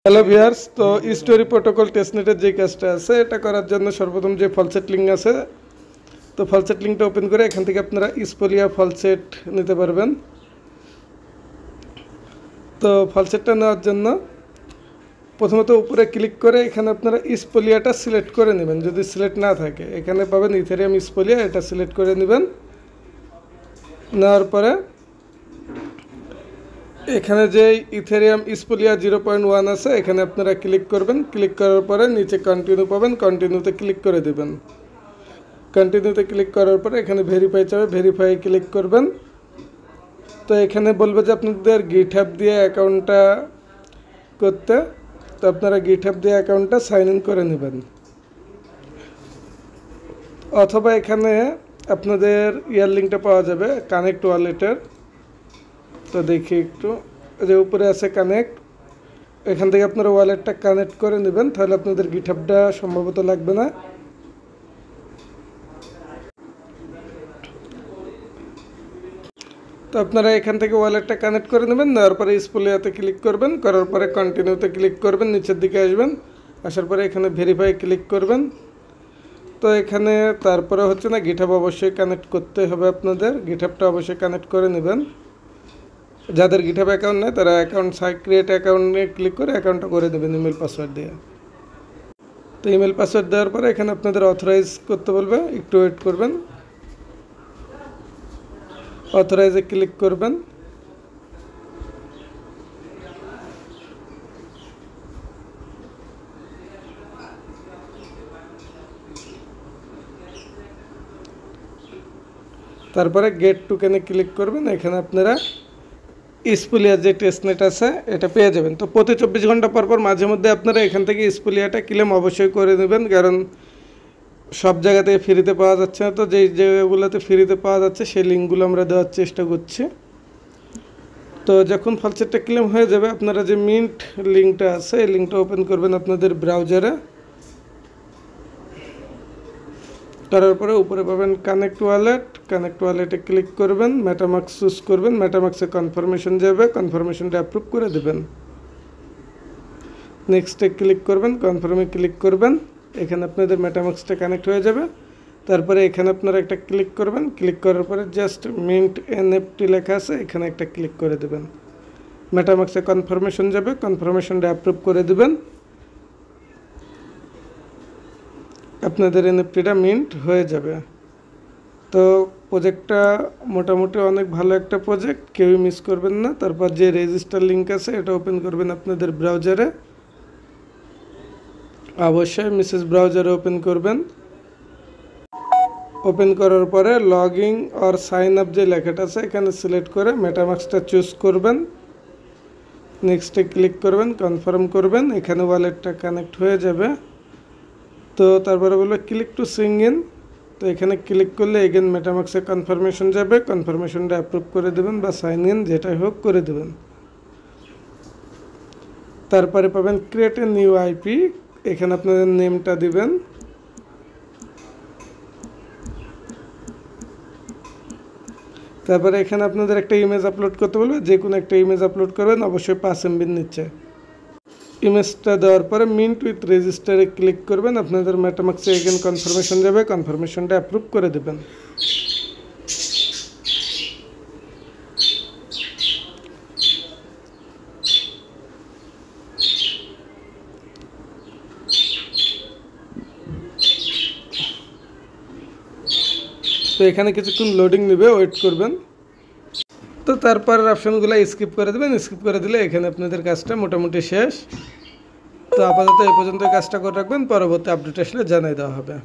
Hello viewers, তো story protocol টেস্টনেটের যে কাজটা আছে এটা করার জন্য সর্বপ্রথম যে ফলসেট লিঙ্ক আছে, তো ফলসেট লিঙ্কটা ওপেন করে এখান থেকে আপনারা স্পোলিয়া ফলসেট নিতে পারবেন। তো ফলসেটটা নেওয়ার জন্য প্রথমত উপরে ক্লিক করে এখানে আপনারা স্পোলিয়াটা সিলেক্ট করে নেবেন। যদি সিলেক্ট না থাকে এখানে পাবেন ইথেরিয়াম স্পোলিয়া, এটা সিলেক্ট করে নেবেন। নেওয়ার পরে এখানে যে ইথেরিয়াম স্পোলিয়া 0.1 আছে এখানে আপনারা ক্লিক করবেন। ক্লিক করার পরে নিচে কন্টিনিউ পাবেন, কন্টিনিউতে ক্লিক করে দেবেন। কন্টিনিউতে ক্লিক করার পরে এখানে ভেরিফাই চাবে, ভেরিফাই ক্লিক করবেন। তো এখানে বলবে যে আপনাদের গিটহাব দিয়ে অ্যাকাউন্টটা করতে, তো আপনারা গিটহাব দিয়ে অ্যাকাউন্টটা সাইন ইন করে নেবেন। অথবা এখানে আপনাদের ইয়ার লিঙ্কটা পাওয়া যাবে কানেক্ট ওয়ালেটের। তো দেখি একটু, যে উপরে আছে কানেক্ট, এখান থেকে আপনারা ওয়ালেটটা কানেক্ট করে নেবেন, তাহলে আপনাদের গিটহাবটা সম্ভবত লাগবে না। তো আপনারা এখান থেকে ওয়ালেটটা কানেক্ট করে নেবেন। নেওয়ার পরে স্পোলিয়াতে ক্লিক করবেন, করার পরে কন্টিনিউতে ক্লিক করবেন, নিচের দিকে আসবেন। আসার পরে এখানে ভেরিফাই ক্লিক করবেন। তো এখানে তারপরে হচ্ছে না, গিটহাব অবশ্যই কানেক্ট করতে হবে আপনাদের, গিটহাবটা অবশ্যই কানেক্ট করে নেবেন। যাদের গিটহাব অ্যাকাউন্ট নেই তারা অ্যাকাউন্ট ক্রিয়েট অ্যাকাউন্টে ক্লিক করে অ্যাকাউন্টটা করে দেবেন ইমেল পাসওয়ার্ড দিয়ে। তো ইমেল পাসওয়ার্ড দেওয়ার পরে এখানে আপনাদের অথরাইজ করতে বলবে, একটু ওয়েট করবেন। অথরাইজে ক্লিক করবেন। তারপরে গেট টোকেনে ক্লিক করবেন। এখানে আপনারা স্পোলিয়ার যে টেস্টনেট আছে এটা পেয়ে যাবেন। তো প্রতি 24 ঘন্টা পর পর মাঝে মধ্যে আপনারা এখান থেকে স্পোলিয়াটা ক্লেম অবশ্যই করে নেবেন, কারণ সব জায়গাতে ফ্রিতে পাওয়া যাচ্ছে না। তো যেই জায়গাগুলোতে ফ্রিতে পাওয়া যাচ্ছে সেই লিঙ্কগুলো আমরা দেওয়ার চেষ্টা করছি। তো যখন ফলসেটটা ক্লেম হয়ে যাবে আপনারা যে মিন্ট লিঙ্কটা আছে এই লিঙ্কটা ওপেন করবেন আপনাদের ব্রাউজারে। করার পরে উপরে পাবেন কানেক্ট ওয়ালেট, কানেক্ট ওয়ালেটে ক্লিক করবেন, মেটামাস্ক চুজ করবেন, মেটামাস্কে কনফার্মেশন যাবে, কনফার্মেশনটা অ্যাপ্রুভ করে দেবেন। নেক্সটে ক্লিক করবেন, কনফার্মে ক্লিক করবেন। এখানে আপনাদের মেটামাস্কটা কানেক্ট হয়ে যাবে। তারপরে এখানে আপনারা একটা ক্লিক করবেন, ক্লিক করার পরে জাস্ট মিন্ট এনএফটি লেখা আছে এখানে একটা ক্লিক করে দেবেন। মেটামাস্কে কনফার্মেশন যাবে, কনফার্মেশনটা অ্যাপ্রুভ করে দেবেন। আপনাদের এনএফটিটা মিন্ট হয়ে যাবে। তো প্রজেক্টটা মোটামুটি অনেক ভালো একটা প্রজেক্ট, কেউই মিস করবেন না। তারপর যে রেজিস্টার লিঙ্ক আছে এটা ওপেন করবেন আপনাদের ব্রাউজারে, অবশ্যই মেসেজ ব্রাউজারে ওপেন করবেন। ওপেন করার পরে log in or sign up যে লেখাটা আছে এখানে সিলেক্ট করে মেটামাস্কটা চুজ করবেন। নেক্সটে ক্লিক করবেন, কনফার্ম করবেন। এখানে ওয়ালেটটা কানেক্ট হয়ে যাবে। তো তারপরে বলবে ক্লিক টু সিং ইন। তো এখানে ক্লিক করলে এগেন মেটামাস্কে কনফার্মেশন যাবে, কনফার্মেশনটা অ্যাপ্রুভ করে দেবেন বা সাইন ইন যেটাই হোক করে দেবেন। তারপরে পাবেন ক্রিয়েট এ নিউ আইপি, এখানে আপনাদের নেমটা দিবেন। তারপরে এখানে আপনাদের একটা ইমেজ আপলোড করতে বলবে, যে কোনো একটা ইমেজ আপলোড করবেন, অবশ্যই 5 MB নিচ্ছে। ইমেজটা দেওয়ার পরে মিন্ট উইথ রেজিস্টারে ক্লিক করবেন, আপনাদের মেটামাস্কে এগেন কনফার্মেশন যাবে, কনফার্মেশনটা অ্যাপ্রুভ করে দেবেন। তো এখানে কিছুক্ষণ লোডিং নেবে, ওয়েট করবেন। তো তারপর অপশনগুলো স্কিপ করে দেবেন, স্কিপ করে দিলে এখানে আপনাদের কাজটা মোটামুটি শেষ। তো আপাতত এই পর্যন্ত কাজটা করে রাখবেন, পরবর্তী আপডেট আসলে জানিয়ে দেওয়া হবে।